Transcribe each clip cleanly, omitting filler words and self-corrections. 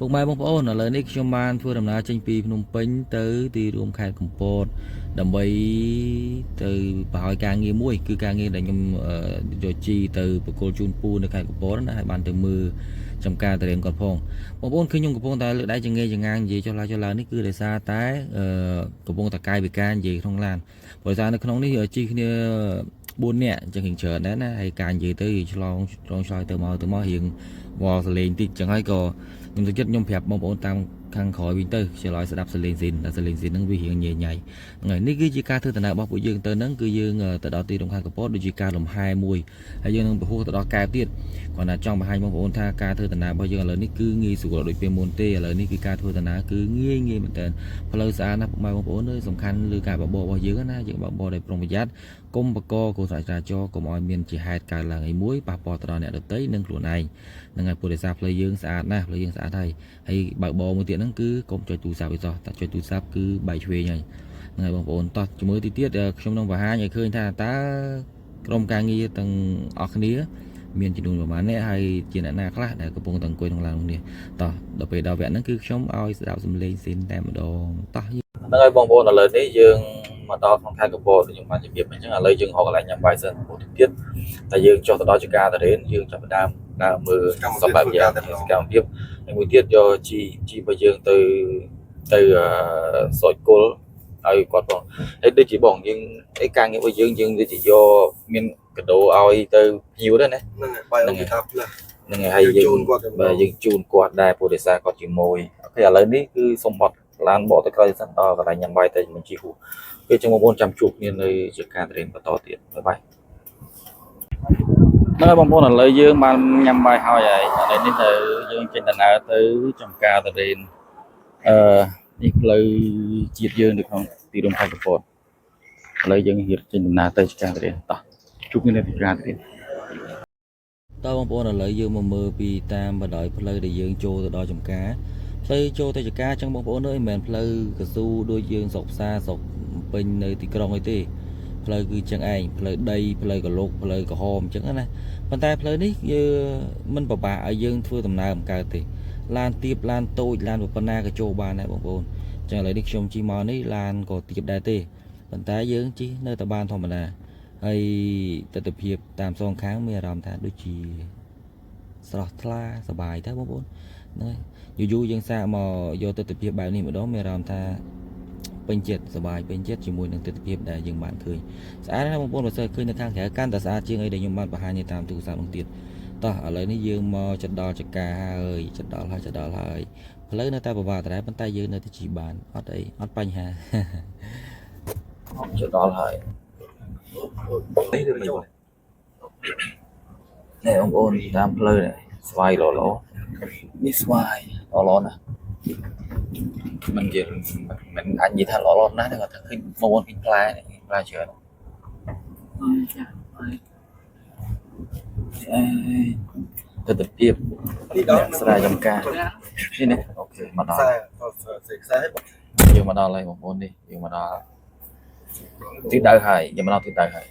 ពុកម៉ែបងប្អូនឥឡូវនេះខ្ញុំបានធ្វើដំណើរចេញពីភ្នំពេញទៅទីរួមខេត្តកំពតដើម្បីទៅប្រហើយការងារមួយគឺការងារដែលខ្ញុំយកជីទៅប្រគល់ជូនពូនៅខេត្តកំពតណាហើយបានទៅមើលចំការតរៀនគាត់ផងបងប្អូនគឺខ្ញុំកំពុងតែលើកដៃចង្ងានិយាយចុះឡើងនេះគឺដោយសារតែកំពុងតែកាយវិការនិយាយក្នុងឡានព្រោះថានៅក្នុងនេះជីគ្នា4នាក់អញ្ចឹងរៀងច្រើនដែរណាហើយការនិយាយទៅឆ្លងឆ្លើយទៅមករៀងវល់សលេងតិចអញ្ចឹងហើយក៏ខ្ញុំទៅចិត្តខ្ញុំប្រាប់បងប្អូនតាមខាងក្រោយវិញទៅឆ្លើយស្ដាប់សលេងស៊ីនហ្នឹងវារៀងញ៉ៃថ្ងៃនេះគឺជាការធ្វើដំណើររបស់ពួកយើងទៅហ្នឹងគឺយើងទៅដល់ទីរំខានកំពតដូចជាការលំហែមួយហើយយើងនឹងពហុទៅដល់កែបទៀតគាត់ថាចង់បង្ហាញបងប្អូនថាការធ្វើដំណើររបស់យើងឥឡូវនេះគឺងាយស្រួលដូចពេលមុនទេឥឡូវនេះគឺការធ្វើដំណើរគឺងាយមែនតើផ្លូវស្អាតណាស់បងប្អូនសំខាន់លើការបើកបររបស់យើងណាយើងបើកបរដោយប្រុងប្រយ័ត្នកុំបកកគ្រោះថ្នាក់ចរាចរណ៍កុំឲ្យមានជាហេតុកើតឡើងអីមួយប៉ះពាល់ទៅដល់អ្នកដទៃនិងខ្លួនឯងហ្នឹងហើយពុទ្ធិសាផ្លូវយើងស្អាតណាស់ផ្លូវយើងស្អាតហើយបើកបរមួយទៀតហ្នឹងគឺកុំចុចទូរស័ព្ទអីសោះតែចុចទូរស័ព្ទគឺបែកឆ្វេងហើយហ្នឹងហើយបងប្អូនតោះជាមួយទីទៀតខ្ញុំនឹងបង្ហាញឲ្យឃើញថាតើក្រុមការងារទាំងអស់គ្នាមានចំនួនប្រហែលអ្នកហើយជាអ្នកណាខ្លះដែលកំពុងតែអង្គុយក្នុងឡាននេះតោះដល់ពេលដល់វគ្គហ្នឹងគឺខ្ញុំឲ្យស្ដាប់សំឡេងស៊ីនតែម្ដងតោះហ្នឹងហើយបងប្អូនឥឡូវនេះយើងមកដល់ក្នុងខេត្តកំពតខ្ញុំបានជម្រាបអញ្ចឹងឥឡូវយើងរកកន្លែងញ៉ាំបាយសិនពុទ្ធទៀតតែយើងចុះទៅដល់ចកាតារេនយើងចាប់ផ្ដើមមើលសម្រាប់យ៉ាងសកម្មភាពហើយមួយទៀតយកជីរបស់យើងទៅសចគល់ឲ្យគាត់ផងហើយដូចជាបងយើងឯការងាររបស់យើងដូចជាយកមានកដោឲ្យទៅភ្ញៀវដែរណាហ្នឹងហើយហ្នឹងហើយយើងជូនគាត់ដែរព្រោះដោយសារគាត់ជាមួយអូខេឥឡូវនេះគឺសូមបត់ឡានបកទៅក្រោយសិនដល់កន្លែងញ៉ាំបាយទៅមិនជីហួរពេលចឹងបងប្អូនចាំជួបគ្នានៅជាការត្រៀមបន្តទៀតបាយបាយនៅបងប្អូនឥឡូវយើងបានញ៉ាំបាយហើយឥឡូវនេះទៅយើងចេញដំណើរទៅចំការតារេននេះផ្លូវជាតិយើងនៅក្នុងទីរួមខេត្តកំពតឥឡូវយើងរៀបចេញដំណើរទៅចំការតារេនតោះជួបគ្នានៅចំការតារេនតើបងប្អូនឥឡូវយើងមកមើលពីតាមបណ្ដោយផ្លូវដែលយើងចូលទៅដល់ចំការផ្លូវចូលទៅចំការចឹងបងប្អូនអើយមិនមែនផ្លូវកស៊ូដូចយើងស្រុកផ្សារស្រុកពេញនៅទីក្រុងអីទេផ្លូវគឺចឹងឯងផ្លូវដីផ្លូវកលុកផ្លូវក្រហមចឹងណាប៉ុន្តែផ្លូវនេះយើងមិនពិបាកឲ្យយើងធ្វើដំណើរបង្កើតទេឡានទៀបឡានតូចឡានប៉ុណ្ណាក៏ចូលបានដែរបងប្អូនចឹងឥឡូវនេះខ្ញុំជិះមកនេះឡានក៏ទៀបដែរទេប៉ុន្តែយើងជិះនៅតែបានធម្មតាហើយទស្សនវិជ្ជាតាមសងខាងមានអារម្មណ៍ថាដូចជាស្រស់ថ្លាសប្បាយតែបងប្អូនហ្នឹងហើយយូរយើងសាកមកយកទស្សនវិជ្ជាបែបនេះម្ដងមានអារម្មណ៍ថាពេញចិត្តសប្បាយពេញចិត្តជាមួយនឹងទស្សនវិជ្ជាដែលយើងបានឃើញស្អាតណាស់បងប្អូនបើសិនឃើញនៅខាងក្រៅកាន់តែស្អាតជាងអីដែលខ្ញុំបានបង្ហាញនៅតាមទូរស័ព្ទនោះទៀតតោះឥឡូវនេះយើងមកចិត្តដល់ចកាហើយចិត្តដល់ហើយផ្លូវនៅតែពិបាកដែរប៉ុន្តែយើងនៅតែជិះបានអត់អីអត់បញ្ហាចិត្តដល់ហើយនេះគឺមិននេះបងប្អូនតាមផ្លូវនេះស្វាយល្អនេះស្វាយល្អណាស់មិននិយាយមិនអញនិយាយថាល្អណាស់ទេគាត់ថាឃើញបងប្អូនឃើញផ្លែច្រើនទស្សនវិជ្ជាស្រែចំការនេះអូខេមកដល់យើងមកដល់ហើយបងប្អូននេះយើងមកដល់ទីដៅហើយយើងមកដល់ទីដៅហើយ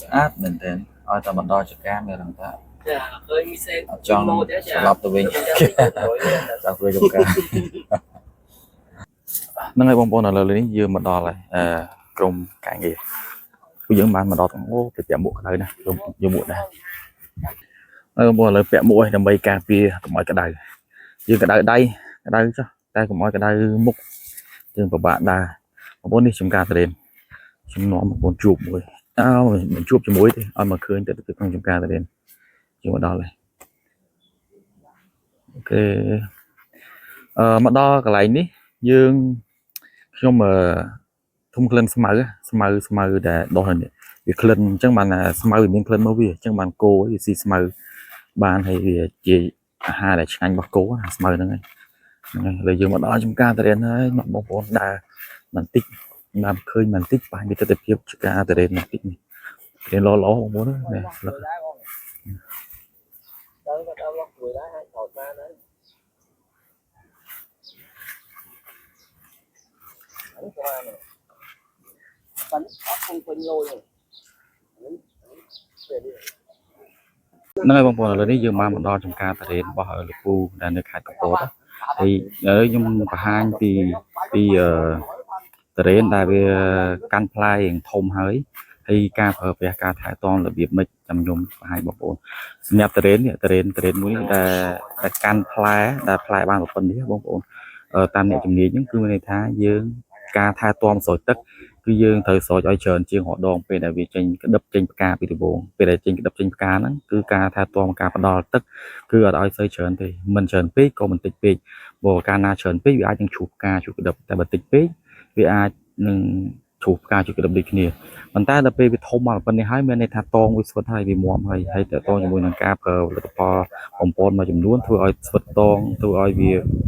ស្អាតមែនទែនឲ្យតែមកដល់ចកាមានរំថាចាឃើញមីសេចង់ត្រឡប់ទៅវិញចង់ធ្វើចំការហ្នឹងហើយបងប្អូនឥឡូវនេះយើងមកដល់ហើយក្រុមការងារគឺយើងបានមកដល់ទាំងទៅពាក់មួកក្តៅណាយកមួកដែរហើយបងប្អូនឥឡូវពាក់មួកឲ្យដើម្បីការពារកុំឲ្យក្តៅយើងក្តៅដៃក្តៅចុះតែកុំឲ្យក្តៅមុខយើងពិបាកដែរបងប្អូននេះចំការតារេនខ្ញុំនាំបងប្អូនជួបមួយមិនជួបជាមួយទេឲ្យមកឃើញទៅក្នុងចំការតារេនយើងមកដល់ហើយអូខេមកដល់កន្លែងនេះយើងខ្ញុំធំក្លិនស្មៅដែលដុះនេះវាក្លិនអញ្ចឹងបានស្មៅវាមានក្លិនមកវាអញ្ចឹងបានគោវាស៊ីស្មៅបានហើយវាជាអាហារដែលឆ្ងាញ់របស់គោស្មៅហ្នឹងហើយឥឡូវយើងមកដល់ចំការតារេនហើយបងប្អូនដើរបន្តិចបានឃើញបន្តិចបានមានទស្សនវិជ្ជាចំការតារេនបន្តិចនេះរៀនល្អបងប្អូននេះស្លឹក nơi bóng bồn là đi dương mà một đo trong ca tại bỏ ở lực phu đang được khai cặp bột thì ở trong cả hai thì tại đại về can play thông hơi thì ca phở về ca thái toàn là việc mình chăm nhung hai bóng bồn nhập tại mũi là can play ban một phần đi bóng bồn tam niệm chủng nghĩa những cư này thái dương ca thái toàn sỏi tất cứ dương thời sỏi cho trơn chiên họ đòn về đại vì trên cái đập trên ca bị buồn về đại trên cái đập trên ca nó cứ ca thái toàn ca bắt đo tất cứ ở đó sỏi trơn thì mình trơn pí còn mình tịch pí bộ ca na trơn pí vì ai đang chụp ca chụp cái đập tại bật tịch pí vì ai chụp ca chụp cái đập đi kia mình ta đập pí bị thông mà bên này hai bên này thái toàn với sỏi hai bị muộn hayแต่ต้องอยู่บนca cờแล้วพอผมปนมาจำนวนทั่วai sỏiตองทั่วai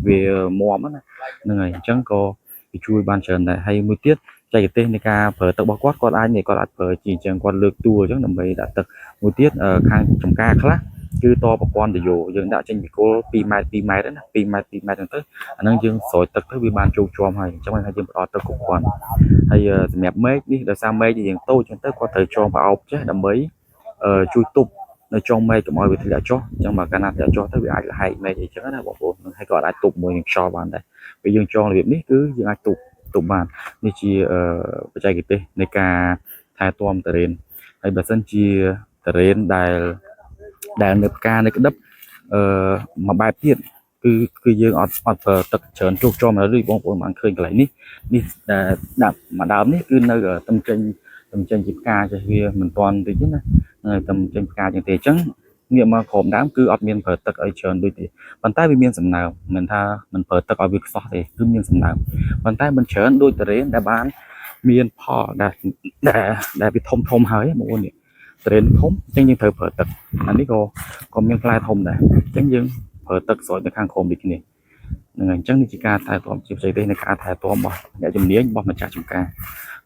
vì muộn á nên ngày chẳng có bị chui ban trần này hay mới tiết chạy tên này ca phở tập bao quát con ai này còn đặt phở chỉ chẳng còn lược tua chắc nằm bầy đã tập mới tiết ở khang trồng ca khác cứ to một con để dụ dương đã tranh bị cô pi mai đó pi mai chẳng tới anh dương sỏi tập tới bị ban châu chom hay trong anh hay dương ở tập cục còn hay mẹp mấy đi là sao mấy thì dương tôi chẳng tới qua thời chom vào chứ đầm mấy chui tục nơi trong mây của mọi người thì đã cho nhưng mà canal đã cho tới bị ai là hay mây thì chẳng là bộ hay gọi là tục mười so bàn đây bây giờ cho là việcนี้cứ dương ai tục bàn như chi bạch trai kịpในการทายตัวมตะเรนhay bản thân chi tะเรนđại nệp caในcái đất mà bài tiết cứ dương ở tập chấn trục cho mà đi bóng mà khơi cái này ní đạp mà đám ní cứ nơi ở tâm tranh chip ca cho kia mình toàn thì chứ này tâm tranh ca chẳng thể trắng nghiệm mà khổm đám cứ ở miền phở tật ở trường đôi thì bàn tay bên miền sầm nào mình mình phở tật ở việc so thì cứ miền sầm nào bàn tay bên chớn đôi tờ đã bán miền phò đã bị thông hơi một con tờ thông chẳng những thời phở tật anh biết còn miền plai thông này chẳng những phở tật sỏi được hàng khổm đi kia này chẳng như chỉ ca thái tóm chịu chạy đây là ca thái tóm bỏ để chùm nía bỏ mà trả chùm ca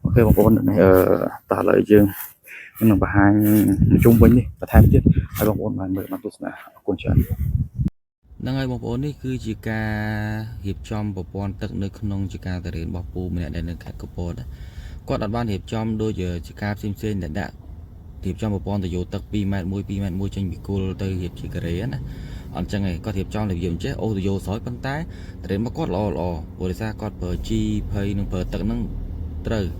ok một con này trả lời chương nhưng mà hai chung với đi và thay chết hai bóng ôn mà mười mà tốt là quân trận năng ai bóng ôn đi cứ chỉ ca hiệp trong bộ pon tận nơi không chỉ ca từ đến bọc bù mình để nơi các cột đó có đặt ban hiệp trong đôi giờ chỉ ca xem để đã hiệp trong bộ pon từ dụ tật pi mát môi tranh bị cô từ hiệp chỉ cái đấy á anh chẳng này có hiệp trong là dùng chết ô từ dụ sói bắn tái đến mà có lò vừa ra có bờ chi phơi nương bờ tận nương từ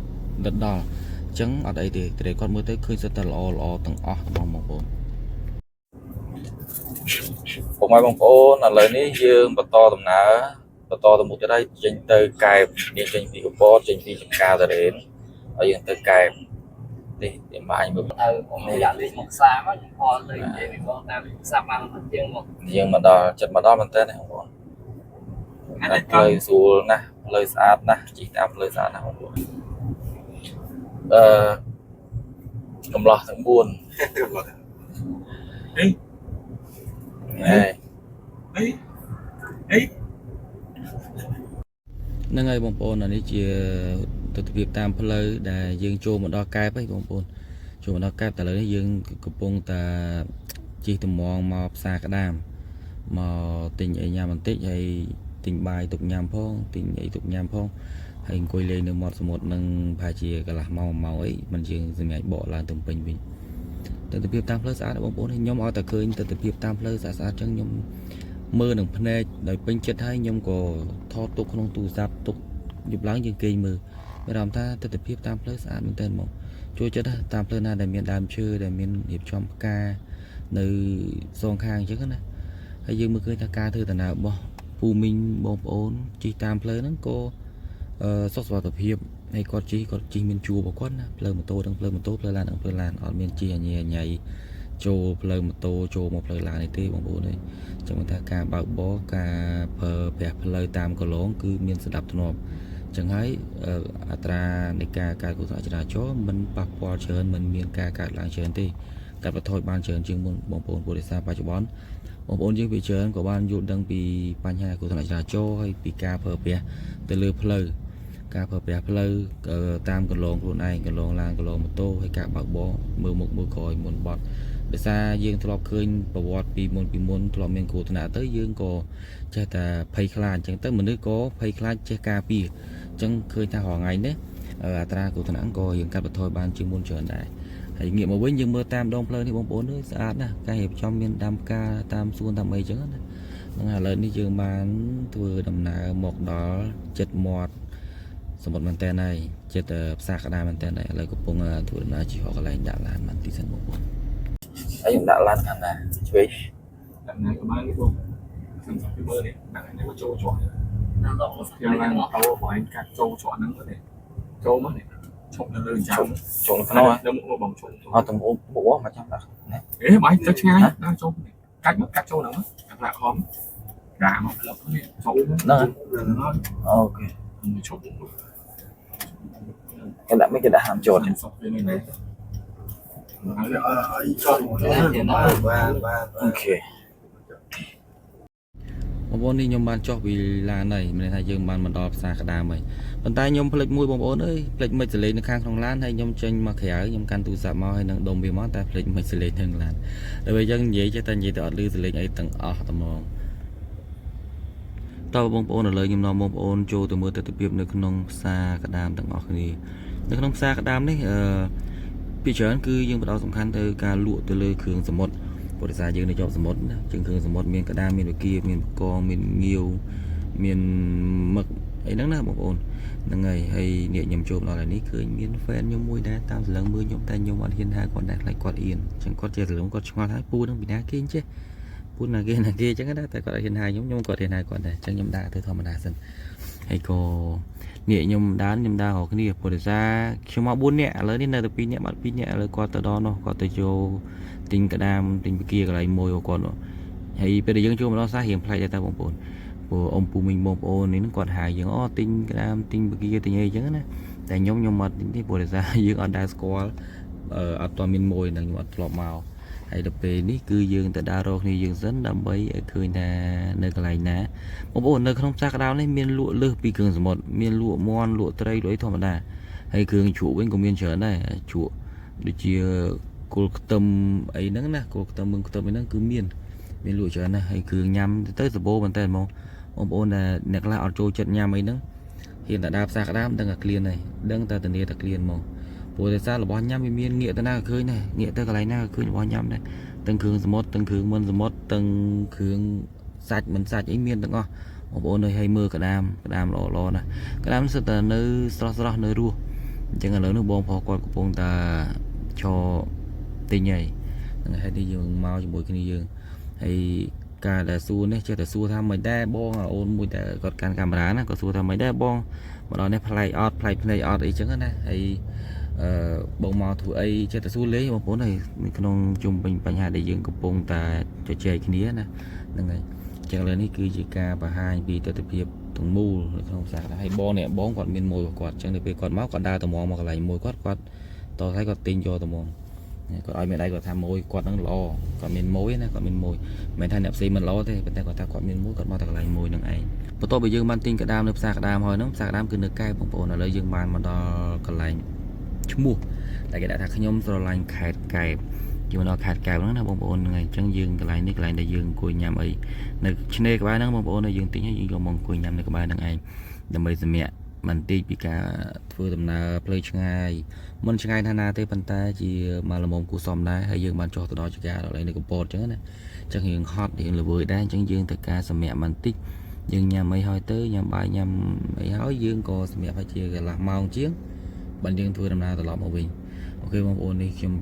đất đỏ chẳng ở đây thì để con mới tới khơi sẽ lò từng bằng một bộ một mai bằng phố là lời ní dương và to tầm nã và to tầm một cái đây trên tới cài trên trên thì có trên thì cao từ đến ở dương tới cài đi để mà anh mình dương mà đo chật mà đo mình tên này không có lời xuống nè lời sát nè chỉ tạm lời sát nào không cầm lọ thằng buồn năng ai bông bồn là đi chia từ việc tam phơi để dương cho một đo cay với bông bồn cho một đo cay tại lấy dương cục bông ta chỉ từ mòn mà xa cả đàm mà tình ở nhà mình tích hay tình bài tục nhàm phong tình ấy tục nhàm phong hình quay lên được một nâng bài chia cả là màu ấy mình chỉ ngày bỏ là từng bình từ việc tam phơi xã bông bồn thì nhóm ở tại khơi từ việc tam phơi xã chẳng nhóm mưa đừng phun để bên chết hay nhóm có thọ tục không tụ dạp tục giúp láng những cây mưa bây giờ ta từ việc tam phơi xã mình tên một chỗ chết tam phơi na để miền đàm chơi để miền hiệp trong ca nơi song khang chứ này hay dương mưa khơi ta ca thư từ nào bỏ phù minh bông ôn chỉ tam phơi nó cô sốt vào tập hiệp hay có chỉ miền chùa bảo quát phơi một tô phơi lan ở miền chia nhảy cho phơi một tô cho một phơi lan này tê bằng bộ này trong người ta ca bảo bó ca phờ bẹp phơi tam có lỗ cứ miền sẽ đập thôn chẳng hay atra này ca của họ chỉ là chó mình bạc qua chơi mình miền ca làng chơi tê cả và thôi ban chơi chương môn bóng bồn để xa ba chục bón bóng bồn những vị chơi của ban dụ đang bị ban nhà của thằng là chó hay bị ca phờ bẹp từ lừa phơi ca phờ bẹp phơi tam cái lồng luôn này cái lồng lan cái lồng một tô hay cả bạc bó mưa còi một bọt để xa dương thọ khơi bảo vọt bị môn thọ miền cổ thọ tới dương có chơi ta pay clan chẳng tới mình mới có pay clan chơi cà pi chẳng khơi ta họ ngày đấy អត្រាគ្រោះថ្នាក់ក៏យើងកាត់បន្ថយបានជាងមុនច្រើនដែរហើយងាកមកវិញយើងមើលតាមដងផ្លូវនេះបងប្អូនអើយស្អាតណាស់ការរៀបចំមានដាំផ្កាតាមសួនតាមអីចឹងណាហ្នឹងឥឡូវនេះយើងបានធ្វើដំណើរមកដល់ចិត្តមាត់សមុទ្រមែនតើហើយចិត្តផ្សារក្តារមែនតើហើយឥឡូវកំពុងធ្វើដំណើរជិះកន្លែងដាក់ឡានបានទីសិនបងប្អូនហើយខ្ញុំដាក់ឡានខាងណាឆ្វេងដាក់ណាក៏បាននេះបងខ្ញុំសំពីមើលនេះដាក់នេះមកចូលជាប់ខ្ញុំឡើងមកអូបងឯងកាត់ចូលជាប់ហ្នឹងទៅចូលមកនេះឈប់នៅលើចាំចូលក្នុងទៅមុខបងចូលអត់ទៅមុខមកចាំដាក់អេបាយទៅឆ្ងាយដល់ចូលកាច់មកកាត់ចូលហ្នឹងដាក់ដាក់ខំដាក់មកលើនេះចូលហ្នឹងអូខេឈប់គេដាក់មិនគេដាក់ហាមចូលសុខពេលនេះណាអូខេបងប្អូននេះខ្ញុំបានចុះពីឡានហើយមានន័យថាយើងបានមកដល់ផ្សារក្តាមហើយប៉ុន្តែខ្ញុំភ្លេចមួយបងប្អូនអើយភ្លេចមិចសលេងនៅខាងក្នុងឡានហើយខ្ញុំចេញមកក្រៅខ្ញុំកាន់ទូរស័ព្ទមកហើយនឹងដុំវាមកតែភ្លេចមិចសលេងក្នុងឡានដល់ពេលយើងនិយាយចេះតែនិយាយទៅអត់ឮសលេងអីទាំងអស់តែហ្មងតើបងប្អូនឥឡូវខ្ញុំនាំបងប្អូនចូលទៅមើលទស្សនវិជ្ជានៅក្នុងផ្សារក្តាមទាំងអស់គ្នានៅក្នុងផ្សារក្តាមនេះពីច្រើនគឺយើងផ្ដោតសំខាន់ទៅការលក់ទៅលើគ្រឿងសមុទ្រព្រោះសារយើងនៅជាប់សមុទ្រណាជាងគ្រឿងសមុទ្រមានក្តាមមានវិគាមានបកងមានងាវមានមឹកអីហ្នឹងណាបងប្អូនហ្នឹងហើយនេះខ្ញុំចូលដល់ហើយនេះឃើញមាន fan ខ្ញុំមួយដែរតាមសន្លឹងមើលខ្ញុំតែខ្ញុំអត់ហ៊ានហៅគាត់ដែរខ្លាចគាត់អៀនអញ្ចឹងគាត់ជាសន្លឹងគាត់ឆ្ងល់ហើយពូហ្នឹងពីណាគេអញ្ចេះពូណាគេអញ្ចឹងណាតែគាត់អត់ហ៊ានហៅខ្ញុំគាត់ហ៊ានហៅគាត់ដែរអញ្ចឹងខ្ញុំដាក់ទៅធម្មតាសិនហើយក៏នេះខ្ញុំដើររកគ្នាព្រោះសារខ្ញុំមក4នាក់ឥឡូវនេះនៅតែ2នាក់បាត់2នាក់ឥឡូវគាត់ទៅដល់នោះគាត់ទៅចូលទិញក្តាមទិញវិគាកន្លែងមួយរបស់គាត់ហើយពេលដែលយើងចូលមកដល់សាសរៀងប្លែកដែរតើបងប្អូនព្រោះអ៊ំពូមីងបងប្អូននេះគាត់ហៅយើងអូទិញក្តាមទិញវិគាទិញអីអញ្ចឹងណាតែខ្ញុំអត់ទិញទេព្រោះសារយើងអត់ដែរស្គាល់អត់ទាន់មានមួយនឹងខ្ញុំអត់ធ្លាប់មកហើយដល់ពេលនេះគឺយើងទៅដើររកគ្នាយើងសិនដើម្បីឲ្យឃើញថានៅកន្លែងណាបងប្អូននៅក្នុងផ្សារក្តាមនេះមានលក់លើសពីគ្រឿងសមុទ្រមានលក់មាន់លក់ត្រីលក់អីធម្មតាហើយគ្រឿងជ្រក់វិញក៏មានច្រើនដែរជ្រក់ដូចជាគល់ខ្ទឹមអីហ្នឹងណាគល់ខ្ទឹមមឹងខ្ទឹមអីហ្នឹងគឺមានលក់ច្រើនណាស់ហើយគ្រឿងញ៉ាំទៅសបោមែនតើហ្មងបងប្អូនដែលអ្នកខ្លះអត់ចូលចិត្តញ៉ាំអីហ្នឹងហ៊ានតែដើរផ្សារក្តាមដឹងតែក្លៀនហើយដឹងតែធានាតែក្លៀនហ្មងព្រោះតែសាររបស់ញ៉ាំវាមានងាកទៅណាក៏ឃើញដែរងាកទៅកន្លែងណាក៏ឃើញរបស់ញ៉ាំដែរទាំងគ្រឿងសមុទ្រទាំងគ្រឿងមិនសមុទ្រទាំងគ្រឿងសាច់មិនសាច់អីមានទាំងអស់បងប្អូននៅឲ្យមើលក្តាមល្អណាស់ក្តាមសិតតែនៅស្រស់នៅរស់អញ្ចឹងឥឡូវនេះបងប្អូនគាត់កំពុងតែឈរទិញហើយហ្នឹងហើយនេះយើងមកជាមួយគ្នាយើងហើយការដែលសួរនេះចេះតែសួរថាមិនដែរបងអូនមួយតែគាត់កាន់កាមេរ៉ាណាគាត់សួរថាមិនដែរបងមកដល់នេះប្លែកអត់ភ្នែកអត់អីចឹងណាហើយបងមកធ្វើអីចេះតែសួរលេងបងប្អូនហើយក្នុងជុំវិញបញ្ហាដែលយើងកំពុងតែជជែកគ្នាណាហ្នឹងហើយចឹងឥឡូវនេះគឺជាការបង្ហាញពីទស្សនវិជ្ជាទាំងមូលនៅក្នុងផ្សារហើយបងគាត់មានមួយរបស់គាត់ចឹងទៅពេលគាត់មកគាត់ដើរទៅមកកន្លែងមួយគាត់តោះហើយគាត់ទិញយកទៅមកគាត់ឲ្យមានដៃគាត់ថាមួយគាត់ហ្នឹងល្អគាត់មានមួយណាគាត់មានមួយមិនមែនថាអ្នកផ្សេងមិនល្អទេប៉ុន្តែគាត់ថាគាត់មានមួយគាត់មកតែកន្លែងមួយហ្នឹងឯងបន្ទាប់ពីយើងបានទិញក្តាមនៅផ្សារក្តាមហើយហ្នឹងផ្សារក្តាមគឺនៅកែបបងប្អូនឥឡូវយើងបានមកដល់កន្លែងឈ្មោះតែគេដាក់ថាខ្ញុំស្រឡាញ់ខេត្តកែបយើងមកដល់ខេត្តកែបហ្នឹងណាបងប្អូនហ្នឹងហើយអញ្ចឹងយើងកន្លែងនេះកន្លែងដែលយើងអង្គុយញ៉ាំអីនៅឆ្នេរក្បែរហ្នឹងបងប្អូនយើងទិញហើយយើងយកមកអង្គុយញ៉ាំនៅក្បែរហ្នឹងឯងដើម្បីសម្រាកបន្តិចពីការធ្វើដំណើរផ្លូវឆ្ងាយមិនឆ្ងាយណាស់ណាទេប៉ុន្តែជាមកល្មមគូសមដែរហើយយើងបានចុះទៅដល់ចកាដល់ឯនៅកំពតអញ្ចឹងណាអញ្ចឹងយើងហត់យើងល្វើយដែរអញ្ចឹងយើងទៅការសម្រាកបន្តិចយើងញ៉ាំអីហើយទៅញ៉ាំបាយញ៉ាំអីហើយយើងក៏សម្រាកហើយជាកន្លះម៉ោងជាងបានយើងធ្វើដំណើរត្រឡប់មកវិញអូខេបងប្អូននេះខ្ញុំ